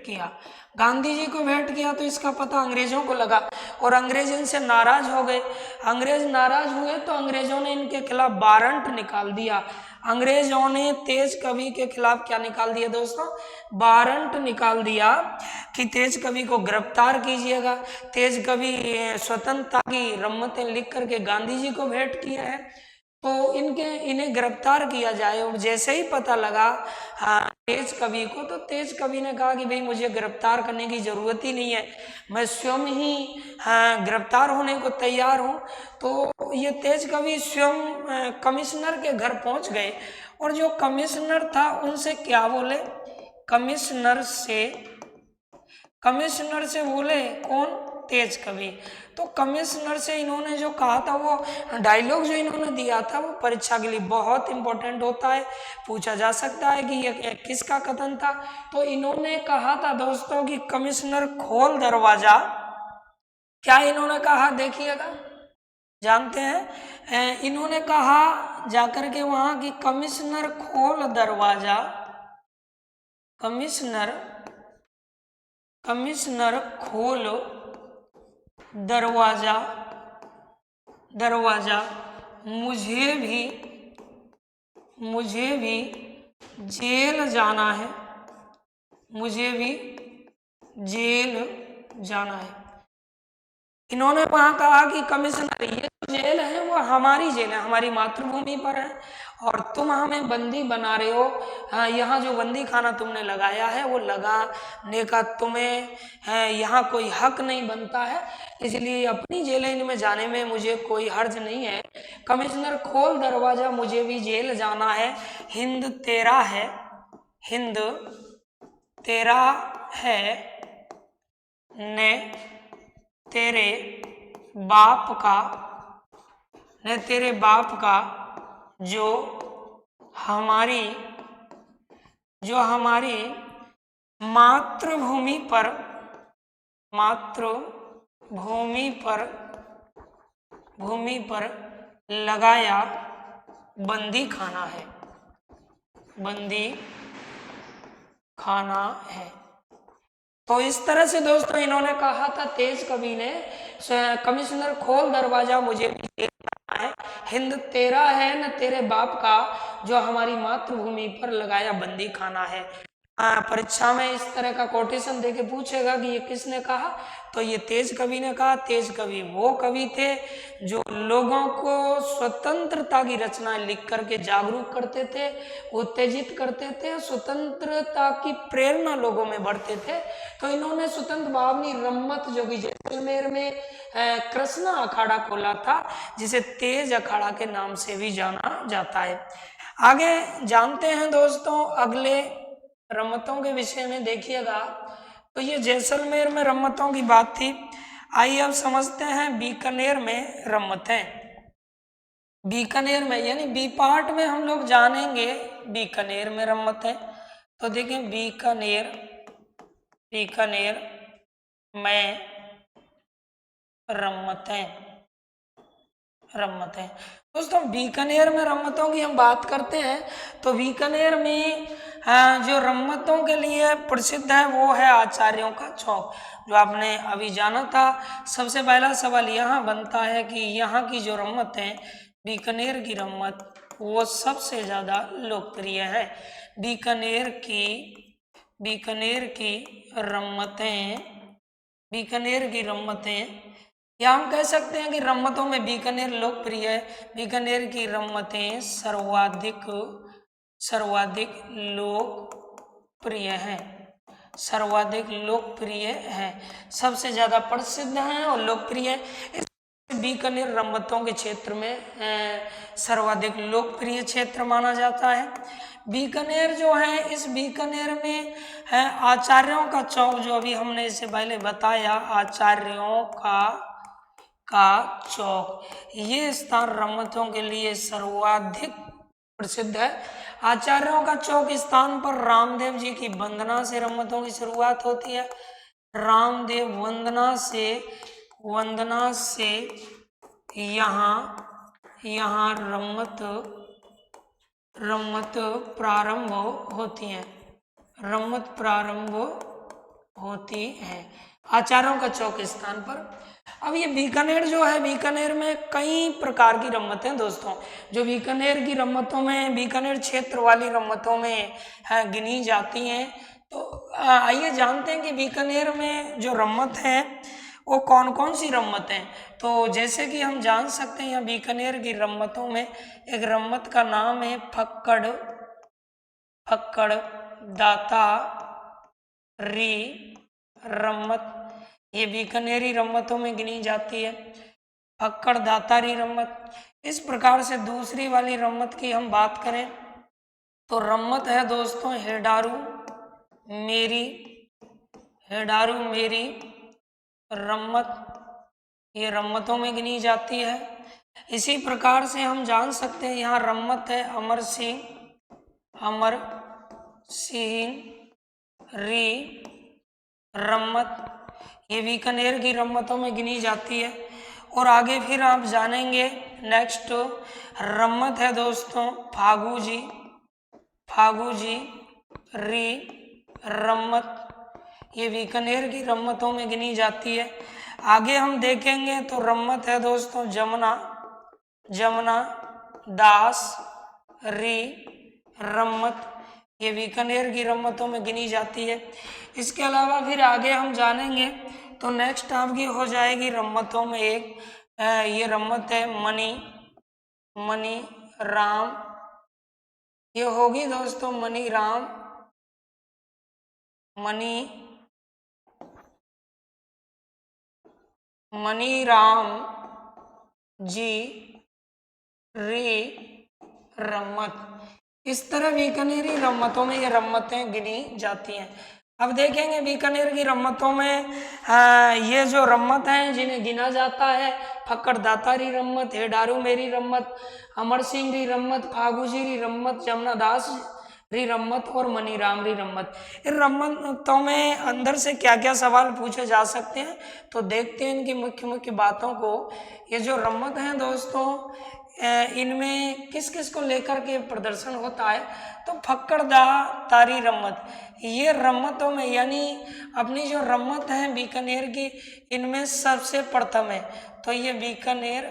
किया, गांधी जी को भेंट किया। तो इसका पता अंग्रेजों को लगा और अंग्रेज इनसे नाराज हो गए। अंग्रेज नाराज हुए तो अंग्रेजों ने इनके खिलाफ वारंट निकाल दिया। अंग्रेजों ने तेज कवि के खिलाफ क्या निकाल दिया दोस्तों? वारंट निकाल दिया कि तेज कवि को गिरफ्तार कीजिएगा। तेज कवि स्वतंत्रता की रम्मतें लिख करके गांधी जी को भेंट किया है, तो इन्हें गिरफ्तार किया जाए। और जैसे ही पता लगा तेज कवि को, तो तेज कवि ने कहा कि भाई मुझे गिरफ्तार करने की जरूरत ही नहीं है, मैं स्वयं ही गिरफ्तार होने को तैयार हूँ। तो ये तेज कवि स्वयं कमिश्नर के घर पहुंच गए और जो कमिश्नर था उनसे क्या बोले? कमिश्नर से बोले कौन? तेज कवि। तो कमिश्नर से इन्होंने जो कहा था, वो डायलॉग जो इन्होंने दिया था वो परीक्षा के लिए बहुत इंपॉर्टेंट होता है, पूछा जा सकता है कि ये किसका कथन था। तो इन्होंने कहा था दोस्तों कि कमिश्नर खोल दरवाजा। क्या इन्होंने कहा? देखिएगा, जानते हैं इन्होंने कहा जाकर के वहां की कमिश्नर खोल दरवाजा, कमिश्नर खोल दरवाजा, मुझे भी जेल जाना है, इन्होंने वहां कहा कि कमिश्नर, ये जो जेल है वो हमारी जेल है, हमारी मातृभूमि पर है और तुम हमें बंदी बना रहे हो। यहाँ जो बंदी खाना तुमने लगाया है वो लगाने का तुम्हें यहाँ कोई हक नहीं बनता है, इसलिए अपनी जेल में जाने में मुझे कोई हर्ज नहीं है। कमिश्नर खोल दरवाजा, मुझे भी जेल जाना है। हिंद तेरा है ने तेरे बाप का जो हमारी मातृभूमि पर लगाया बंदी खाना है। तो इस तरह से दोस्तों इन्होंने कहा था तेज कवि ने, कमिश्नर खोल दरवाजा, मुझे भी जेल जाना है। हिंद तेरा है न तेरे बाप का, जो हमारी मातृभूमि पर लगाया बंदी खाना है। परीक्षा में इस तरह का कोटेशन देके पूछेगा कि ये किसने कहा, तो ये तेज कवि ने कहा। तेज कवि वो कवि थे जो लोगों को स्वतंत्रता की रचनाएं लिख करके जागरूक करते थे, उत्तेजित करते थे, स्वतंत्रता की प्रेरणा लोगों में बढ़ते थे। तो इन्होंने स्वतंत्र बावनी रम्मत जो कि जैसलमेर में कृष्णा अखाड़ा खोला था, जिसे तेज अखाड़ा के नाम से भी जाना जाता है। आगे जानते हैं दोस्तों अगले रम्मतों के विषय में। देखिएगा, तो ये जैसलमेर में रम्मतों की बात थी। आइए अब समझते हैं बीकानेर में रम्मतें। बीकानेर में यानी बी पार्ट में हम लोग जानेंगे बीकानेर में रम्मतें। तो देखें बीकानेर में रम्मतें, रम्मतें। दोस्तों बीकानेर में रम्मतों की हम बात करते हैं तो बीकानेर में जो रम्मतों के लिए प्रसिद्ध है वो है आचार्यों का चौक, जो आपने अभी जाना था। सबसे पहला सवाल यहाँ बनता है कि यहाँ की जो रम्मत है, बीकानेर की रम्मत, वो सबसे ज़्यादा लोकप्रिय है। बीकानेर की रम्मतें, बीकानेर की रम्मतें, या हम कह सकते हैं कि रम्मतों में बीकानेर लोकप्रिय है। बीकानेर की रम्मतें सर्वाधिक लोकप्रिय हैं, सर्वाधिक लोकप्रिय है, सबसे ज़्यादा प्रसिद्ध हैं और लोकप्रिय है। बीकानेर रम्मतों के क्षेत्र में सर्वाधिक लोकप्रिय क्षेत्र माना जाता है। बीकानेर जो है, इस बीकानेर में है आचार्यों का चौक, जो अभी हमने इससे पहले बताया, आचार्यों का चौक, ये स्थान रम्मतों के लिए सर्वाधिक प्रसिद्ध है। आचार्यों का चौक स्थान पर रामदेव जी की वंदना से रम्मतों की शुरुआत होती है। रामदेव वंदना से यहाँ रम्मत प्रारंभ होती है, रम्मत प्रारंभ होती है आचार्यों का चौक स्थान पर। अब ये बीकानेर जो है, बीकानेर में कई प्रकार की रम्मतें दोस्तों, जो बीकानेर की रम्मतों में, बीकानेर क्षेत्र वाली रम्मतों में गिनी जाती हैं। तो आइए जानते हैं कि बीकानेर में जो रम्मत है वो कौन कौन सी रम्मत हैं। तो जैसे कि हम जान सकते हैं, यहाँ बीकानेर की रम्मतों में एक रम्मत का नाम है फक्कड़ दाता री रम्मत, ये बीकानेरी रम्मतों में गिनी जाती है, फक्कड़ दातारी रम्मत। इस प्रकार से दूसरी वाली रम्मत की हम बात करें तो रम्मत है दोस्तों हेडारू मेरी रम्मत, ये रम्मतों में गिनी जाती है। इसी प्रकार से हम जान सकते हैं यहाँ रम्मत है अमर सिंह री रम्मत, ये बीकानेर की रम्मतों में गिनी जाती है। और आगे फिर आप जानेंगे नेक्स्ट रम्मत है दोस्तों फागू जी री रम्मत, ये बीकानेर की रम्मतों में गिनी जाती है। आगे हम देखेंगे तो रम्मत है दोस्तों जमुना दास री रम्मत, ये बीकानेर की रम्मतों में गिनी जाती है। इसके अलावा फिर आगे हम जानेंगे तो नेक्स्ट आपकी हो जाएगी रम्मतों में एक ये रम्मत है मनी राम, ये होगी दोस्तों मनी राम जी री रम्मत। इस तरह बीकानेरी रम्मतों में ये रम्मतें गिनी जाती हैं। अब देखेंगे बीकानेर की रम्मतों में ये जो रम्मत हैं जिन्हें गिना जाता है, फक्कड़ दातारी रम्मत, हेडारू मेरी रम्मत, अमर सिंह री रम्मत, फागूजी री रम्मत, जमुना दास री रम्मत और मनीराम री रम्मत। इन रम्मतों में अंदर से क्या क्या सवाल पूछे जा सकते हैं, तो देखते हैं इनकी मुख्य मुख्य बातों को। ये जो रम्मत हैं दोस्तों, इनमें किस किस को लेकर के प्रदर्शन होता है, तो फक्कड़ दातारी रम्मत, ये रम्मतों में यानी अपनी जो रम्मत है बीकानेर की, इनमें सबसे प्रथम है। तो ये बीकानेर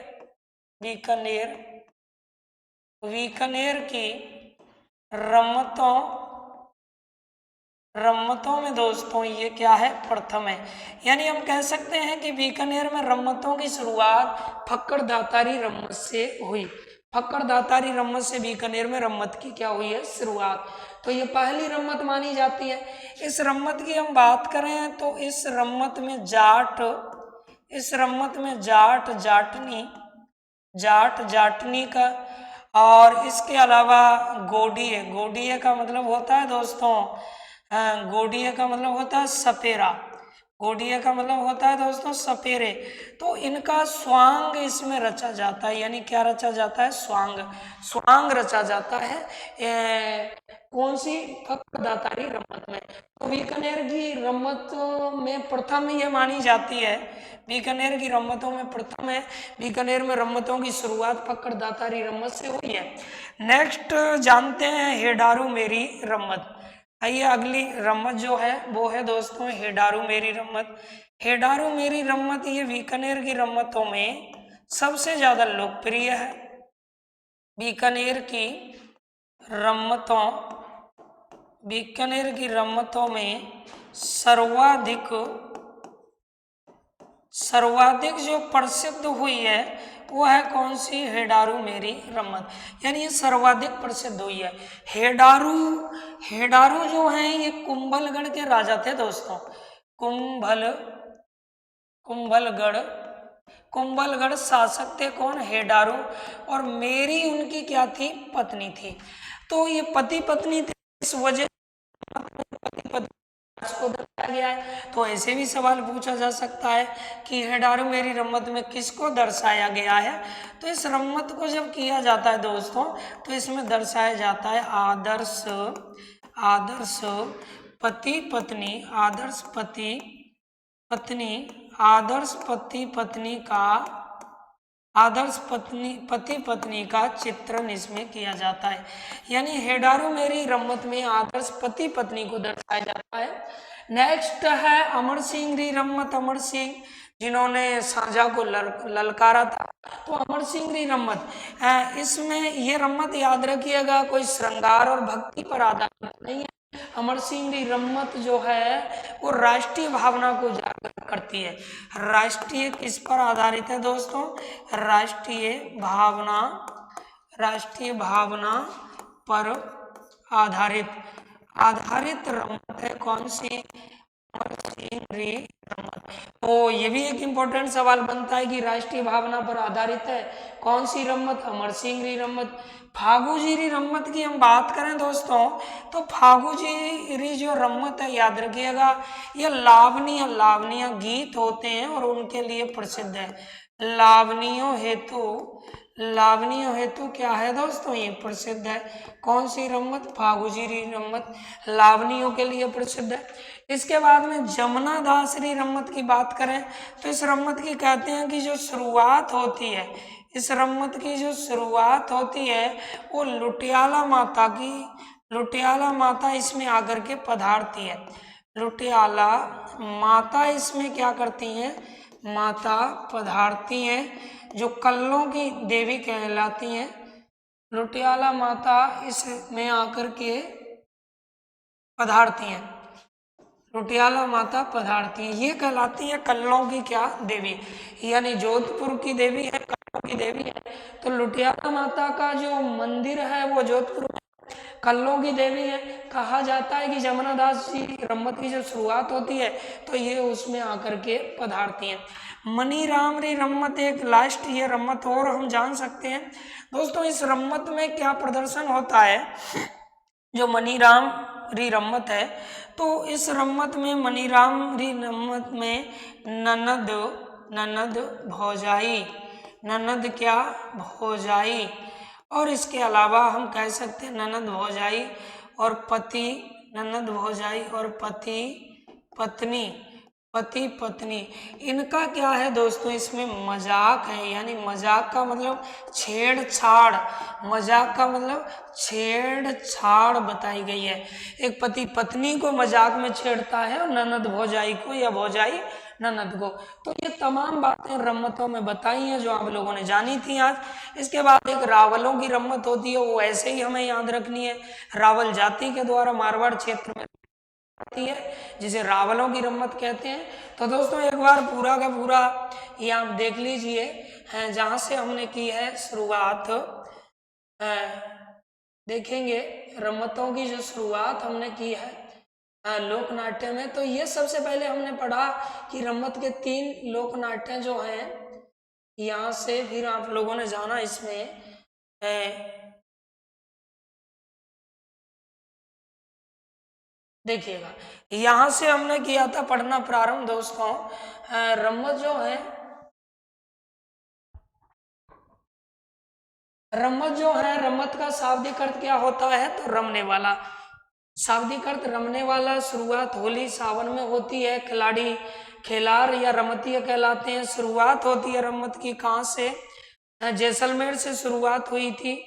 की रम्मतों में दोस्तों ये क्या है, प्रथम है। यानी हम कह सकते हैं कि बीकानेर में रम्मतों की शुरुआत फक्कड़ दातारी रम्मत से हुई, फक्कड़ दातारी रम्मत से बीकानेर में रम्मत की क्या हुई है, शुरुआत। तो ये पहली रम्मत मानी जाती है। इस रम्मत की हम बात करें तो इस रम्मत में जाट जाटनी का, और इसके अलावा गोडिये का मतलब होता है दोस्तों, गोडिये का मतलब होता है सपेरा, गोडिये का मतलब होता है दोस्तों सपेरे। तो इनका स्वांग इसमें रचा जाता है, यानी क्या रचा जाता है, स्वांग रचा जाता है कौन सी? फक्र दातारी रम्मत में। तो बीकानेर की रम्मत में प्रथम ये मानी जाती है, बीकानेर की रम्मतों में प्रथम है, बीकानेर में रम्मतों की शुरुआत फक्र दातारी रम्मत से हुई है। नेक्स्ट जानते हैं हेडारू मेरी रम्मत। आइए अगली रम्मत जो है वो है दोस्तों हेडारू मेरी रम्मत। हेडारू मेरी रम्मत ये बीकानेर की रम्मतों में सबसे ज्यादा लोकप्रिय है। बीकानेर की रम्मतों बीकानेर की रम्मतों में सर्वाधिक जो प्रसिद्ध हुई है वो है कौन सी? हेडारू मेरी रम्मत, यानी ये सर्वाधिक प्रसिद्ध हुई है। हेडारू जो है ये कुंभलगढ़ के राजा थे दोस्तों। कुंभलगढ़ शासक थे कौन? हेडारू। और मेरी उनकी क्या थी? पत्नी थी। तो ये पति पत्नी थे, इस वजह पति पत्नी को दर्शाया गया है। तो ऐसे भी सवाल पूछा जा सकता है कि हेडारू मेरी रम्मत में किसको दर्शाया गया है? तो इस रम्मत को जब किया जाता है दोस्तों तो इसमें दर्शाया जाता है आदर्श पति पत्नी पति पत्नी का चित्रण इसमें किया जाता है। यानी हेडारू मेरी रम्मत में आदर्श पति पत्नी को दर्शाया जाता है। नेक्स्ट है अमर सिंह री रम्मत। अमर सिंह जिन्होंने सांझा को ललकारा था, तो अमर सिंह री रम्मत, इसमें ये रम्मत याद रखिएगा कोई श्रृंगार और भक्ति पर आधारित नहीं है। अमर सिंह की रम्मत जो है वो राष्ट्रीय भावना को उजागर करती है। राष्ट्रीय किस पर आधारित है दोस्तों? राष्ट्रीय भावना पर आधारित रम्मत है कौन सी? अमर सिंह री रम्मत। तो ये भी एक इम्पोर्टेंट सवाल बनता है कि राष्ट्रीय भावना पर आधारित है कौन सी रम्मत? अमर सिंह री रम्मत। फागू जी रम्मत की हम बात करें दोस्तों तो फागू जी जो रम्मत है याद रखिएगा ये लावणीय गीत होते हैं और उनके लिए प्रसिद्ध है। लावणियों हेतु क्या है दोस्तों? ये प्रसिद्ध है। कौन सी रम्मत? फागू जी रम्मत लावणियों के लिए प्रसिद्ध है। इसके बाद में जमुना दास री रम्मत की बात करें तो इस रम्मत की कहते हैं कि जो शुरुआत होती है, इस रम्मत की जो शुरुआत होती है वो लुटियाला माता इसमें आकर के पधारती है। लुटियाला माता इसमें क्या करती हैं? माता पधारती हैं, जो कल्लों की देवी कहलाती हैं। लुटियाला माता इसमें आकर के पधारती हैं। लुटियाला माता पधारती हैं, ये कहलाती है कल्लों की क्या? देवी, यानी जोधपुर की देवी है, कल्लों की देवी है। तो लुटियाला माता का जो मंदिर है वो जोधपुर में कल्लों की देवी है। कहा जाता है कि जमुना दास जी रम्मत की जो शुरुआत होती है तो ये उसमें आकर के पधारती हैं। मनी राम री रम्मत एक लास्ट ये रम्मत और हम जान सकते हैं दोस्तों। इस रम्मत में क्या प्रदर्शन होता है? जो मनीराम री रम्मत है तो इस रम्मत में मनीराम री रम्मत में ननद भौजाई और इसके अलावा हम कह सकते हैं ननद भौजाई और पति पत्नी इनका क्या है दोस्तों? इसमें मजाक है, यानी मजाक का मतलब छेड़छाड़ बताई गई है। एक पति पत्नी को मजाक में छेड़ता है और ननद भौजाई को या भौजाई ननद को। तो ये तमाम बातें रम्मतों में बताई हैं जो आप लोगों ने जानी थी आज। इसके बाद एक रावलों की रम्मत होती है, वो ऐसे ही हमें याद रखनी है। रावल जाति के द्वारा मारवाड़ क्षेत्र में है जिसे रावलों की रम्मत कहते हैं। तो दोस्तों एक बार पूरा का पूरा ये आप देख लीजिए, जहाँ से हमने की है शुरुआत, देखेंगे रम्मतों की जो शुरुआत हमने की है लोकनाट्य में। तो ये सबसे पहले हमने पढ़ा कि रम्मत के 3 लोकनाट्य जो हैं, यहाँ से फिर आप लोगों ने जाना इसमें देखिएगा, यहाँ से हमने किया था पढ़ना प्रारंभ दोस्तों। रम्मत जो है रम्मत का शाब्दिक अर्थ क्या होता है? तो रमने वाला। शाब्दिक अर्थ रमने वाला। शुरुआत होली सावन में होती है। खिलाड़ी खेलार या रमतीय कहलाते हैं। शुरुआत होती है रम्मत की कहाँ से? जैसलमेर से शुरुआत हुई थी।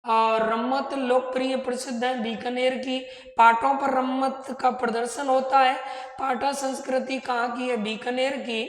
और रम्मत लोकप्रिय प्रसिद्ध है बीकानेर की। पाटों पर रम्मत का प्रदर्शन होता है। पाटा संस्कृति कहाँ की है? बीकानेर की।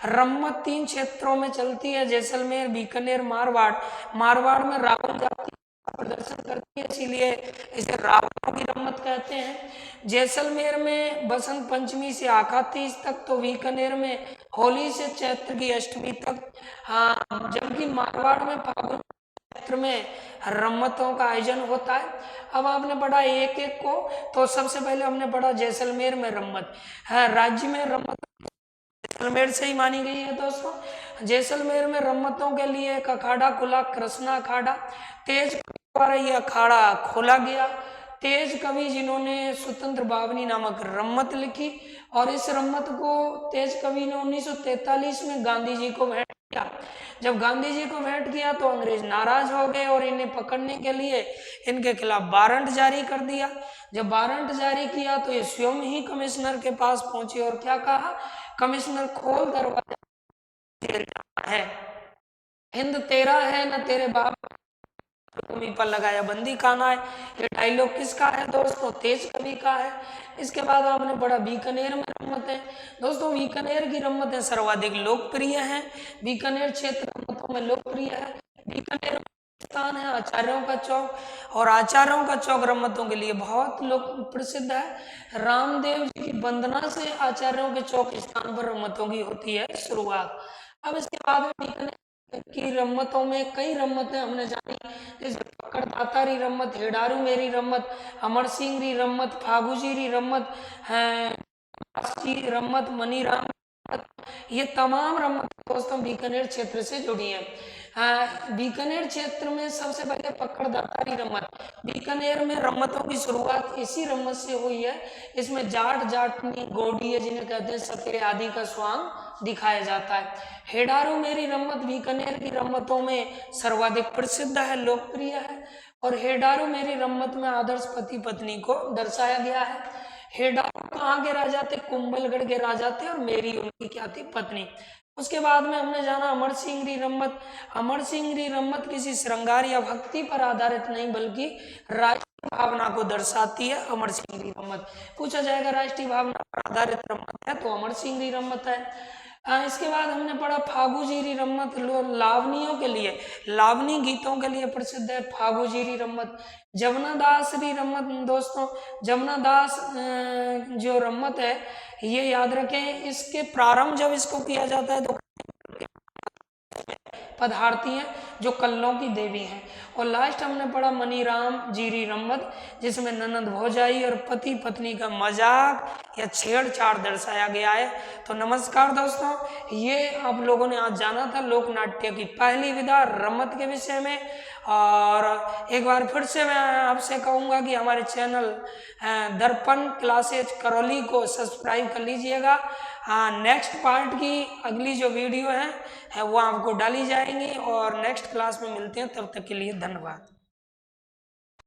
रम्मत 3 क्षेत्रों में चलती है, जैसलमेर, बीकानेर, मारवाड़। मारवाड़ में रावण जाति प्रदर्शन करती है, इसीलिए इसे रावणों की रम्मत कहते हैं। जैसलमेर में बसंत पंचमी से आखा तीज तक, तो बीकानेर में होली से चैत्र की अष्टमी तक। हाँ, जबकि मारवाड़ में फागुन क्षेत्र में रम्मतों का आयोजन होता है। अब आपने पढ़ा एक एक को, तो सबसे पहले हमने पढ़ा जैसलमेर में रम्मत। हाँ, राज्य में रम्मत जैसलमेर से ही मानी गई है दोस्तों। जैसलमेर में रम्मतों के लिए एक अखाड़ा खुला, कृष्णा अखाड़ा। तेज द्वारा यह अखाड़ा खोला गया। तेज कवि जिन्होंने स्वतंत्र बावनी नामक रम्मत लिखी, और इस रम्मत को तेज कवि ने 1943 में गांधी जी को भेंट किया। जब गांधी जी को भेंट किया तो अंग्रेज नाराज हो गए और इन्हें पकड़ने के लिए इनके खिलाफ वारंट जारी कर दिया। जब वारंट जारी किया तो ये स्वयं ही कमिश्नर के पास पहुंचे और क्या कहा? कमिश्नर, खोल दरवाजा, जेल जाना है। हिंद तेरा है न तेरे बाप भूमि पर लगाया बंदी खाना है। ये डायलॉग किसका है दोस्तों? तेज कवि का है। इसके बाद आपने पढ़ा बीकानेर में रम्मत है। दोस्तों बीकानेर की रम्मतें सर्वाधिक लोकप्रिय हैं। बीकानेर क्षेत्र रम्मतों में लोकप्रिय है। बीकानेर स्थान है आचार्यों का चौक, और आचार्यों का चौक रम्मतों के लिए बहुत लोक प्रसिद्ध है। रामदेव जी की वंदना से आचार्यों के चौक स्थान पर रम्मतों की होती है शुरुआत। अब इसके बाद में बीकानेर की रम्मतों में कई रम्मतें हमने जानी, जैसे पकड़ दातारी रम्मत, हेडारू मेरी रम्मत, अमर सिंह री रम्मत, फागूजी री रम्मत, रम्मत, मनीराम रम्मत। ये तमाम रम्मत दोस्तों बीकानेर क्षेत्र से जुड़ी हैं। बीकानेर क्षेत्र में सबसे पहले पकड़ दातारी रम्मत। बीकानेर में रम्मतों की शुरुआत इसी रम्मत से हुई है। इसमें जाट जाटनी गोडी है, जिन्हें कहते हैं सतरे आदि का स्वांग दिखाया जाता है। हेडारू मेरी रम्मत बीकानेर की रम्मतों में सर्वाधिक प्रसिद्ध है, लोकप्रिय है। और हेडारू मेरी रम्मत में आदर्श पति पत्नी को दर्शाया गया है। हेडारू कहाँ के राजा थे? कुंभलगढ़ के राजा थे, और मेरी उनकी क्या थी? पत्नी। उसके बाद में हमने जाना अमर सिंह री रम्मत। अमर सिंह री रम्मत किसी श्रृंगार या भक्ति पर आधारित नहीं, बल्कि राष्ट्रीय भावना को दर्शाती है। अमर सिंह री रम्मत पूछा जाएगा राष्ट्रीय भावना पर आधारित रम्मत है तो अमर सिंह री रम्मत है। इसके बाद हमने पढ़ा फागूजीरी रम्मत। लावनियों के लिए, लावनी गीतों के लिए प्रसिद्ध है फागूजीरी रम्मत। जमुना दास री रम्मत दोस्तों, जमुना दास जो रम्मत है, ये याद रखें, इसके प्रारंभ जब इसको किया जाता है तो पधारती हैं, जो कल्लों की देवी हैं। और लास्ट हमने पढ़ा मनीराम जीरी रम्मत, जिसमें ननद भौजाई और पति पत्नी का मजाक या छेड़छाड़ दर्शाया गया है। तो नमस्कार दोस्तों, ये आप लोगों ने आज जाना था लोक नाट्य की पहली विधा रम्मत के विषय में। और एक बार फिर से मैं आपसे कहूँगा कि हमारे चैनल दर्पण क्लासेज करौली को सब्सक्राइब कर लीजिएगा। नेक्स्ट पार्ट की अगली जो वीडियो है वो आपको डाली जाएंगी, और नेक्स्ट क्लास में मिलते हैं। तब तक के लिए धन्यवाद।